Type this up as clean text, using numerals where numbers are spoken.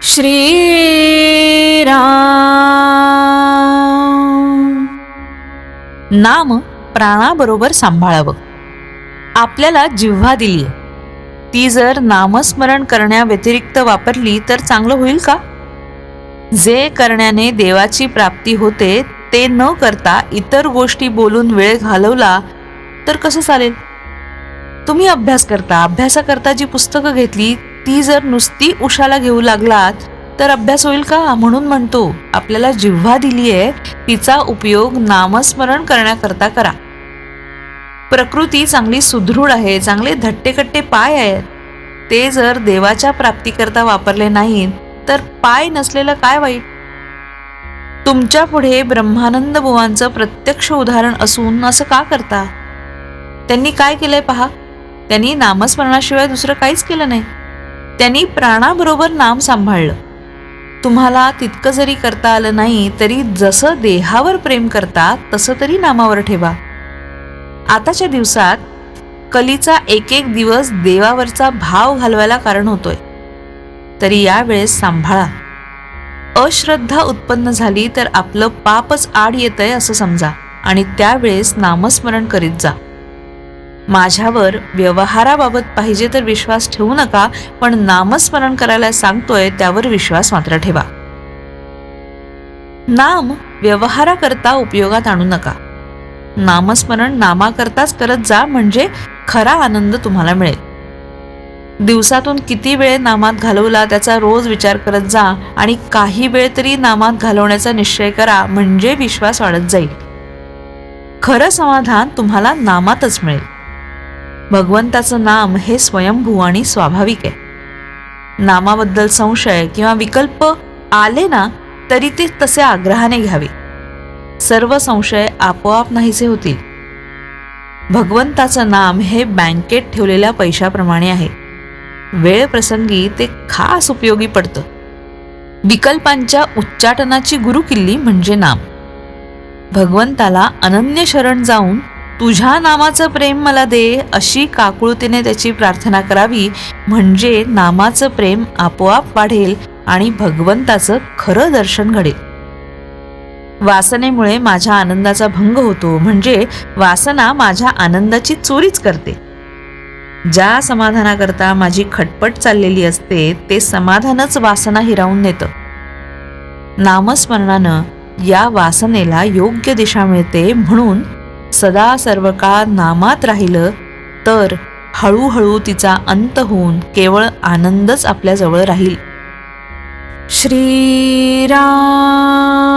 श्री राम. नाम प्राणाबरोबर सांभाळावं. आपल्याला जिव्हा दिलीये, ती जर नामस्मरण करण्याव्यतिरिक्त वापरली तर चांगलं होईल का? जे करण्याने देवाची प्राप्ती होते ते न करता इतर गोष्टी बोलून वेळ घालवला तर कसं चालेल? तुम्ही अभ्यासाकरता जी पुस्तकं घेतली ती जर नुसती उशाला घेऊ लागलात तर अभ्यास होईल का? म्हणून म्हणतो, आपल्याला जिव्हा दिलीये तिचा उपयोग नामस्मरण करण्याकरता करा. प्रकृती चांगली सुदृढ आहे, चांगले धट्टेकट्टे पाय आहेत. ते जर देवाच्या प्राप्तीकरता वापरले नाहीत तर पाय नसलेलं काय वाईट? तुमच्या पुढे ब्रह्मानंद बुवांचं प्रत्यक्ष उदाहरण असून असं का करता? त्यांनी काय केलंय पहा. त्यांनी नामस्मरणाशिवाय दुसरं काहीच केलं नाही. त्यांनी प्राणाबरोबर नाम सांभाळलं. तुम्हाला तितकं जरी करता आलं नाही तरी जसं देहावर प्रेम करता तसं तरी नामावर ठेवा. आताच्या दिवसात कलीचा एक एक दिवस देवावरचा भाव घालवायला कारण होतोय. तरी यावेळेस सांभाळा. अश्रद्धा उत्पन्न झाली तर आपलं पापच आड येतंय असं समजा आणि त्यावेळेस नामस्मरण करीत जा. माझ्यावर व्यवहाराबाबत पाहिजे तर विश्वास ठेवू नका, पण नामस्मरण करायला सांगतोय त्यावर विश्वास मात्र ठेवा. नाम व्यवहाराकरता उपयोगात आणू नका. नामस्मरण नामाकरताच करत जा, म्हणजे खरा आनंद तुम्हाला मिळेल. दिवसातून किती वेळ नामात घालवला त्याचा रोज विचार करत जा आणि काही वेळ तरी नामात घालवण्याचा निश्चय करा, म्हणजे विश्वास वाढत जाईल. खरं समाधान तुम्हाला नामातच मिळेल. भगवंताचं नाम हे स्वयंभू आणि स्वाभाविक आहे. नामाबद्दल संशय किंवा विकल्प आले ना तरी ते तसे आग्रहाने घ्यावे. सर्व संशय आपोआप नाहीसे होतील. भगवंताचं नाम हे बँकेत ठेवलेल्या पैशाप्रमाणे आहे. वेळ प्रसंगी ते खास उपयोगी पडतं. विकल्पांच्या उच्चाटनाची गुरुकिल्ली म्हणजे नाम. भगवंताला अनन्य शरण जाऊन तुझ्या नामाचं प्रेम मला दे अशी काकुळतीने त्याची प्रार्थना करावी, म्हणजे नामाचं प्रेम आपोआप वाढेल आणि भगवंताचं खरं दर्शन घडेल. वासनेमुळे माझ्या आनंदाचा भंग होतो, म्हणजे वासना माझ्या आनंदाची चोरीच करते. ज्या समाधानाकरता माझी खटपट चाललेली असते ते समाधानच वासना हिरावून नेतं. नामस्मरणानं या वासनेला योग्य दिशा मिळते. म्हणून सदा सर्व काळ नामात राहिलं तर हळूहळू तिचा अंत होऊन केवळ आनंदच आपल्या जवळ राहील. श्री राम.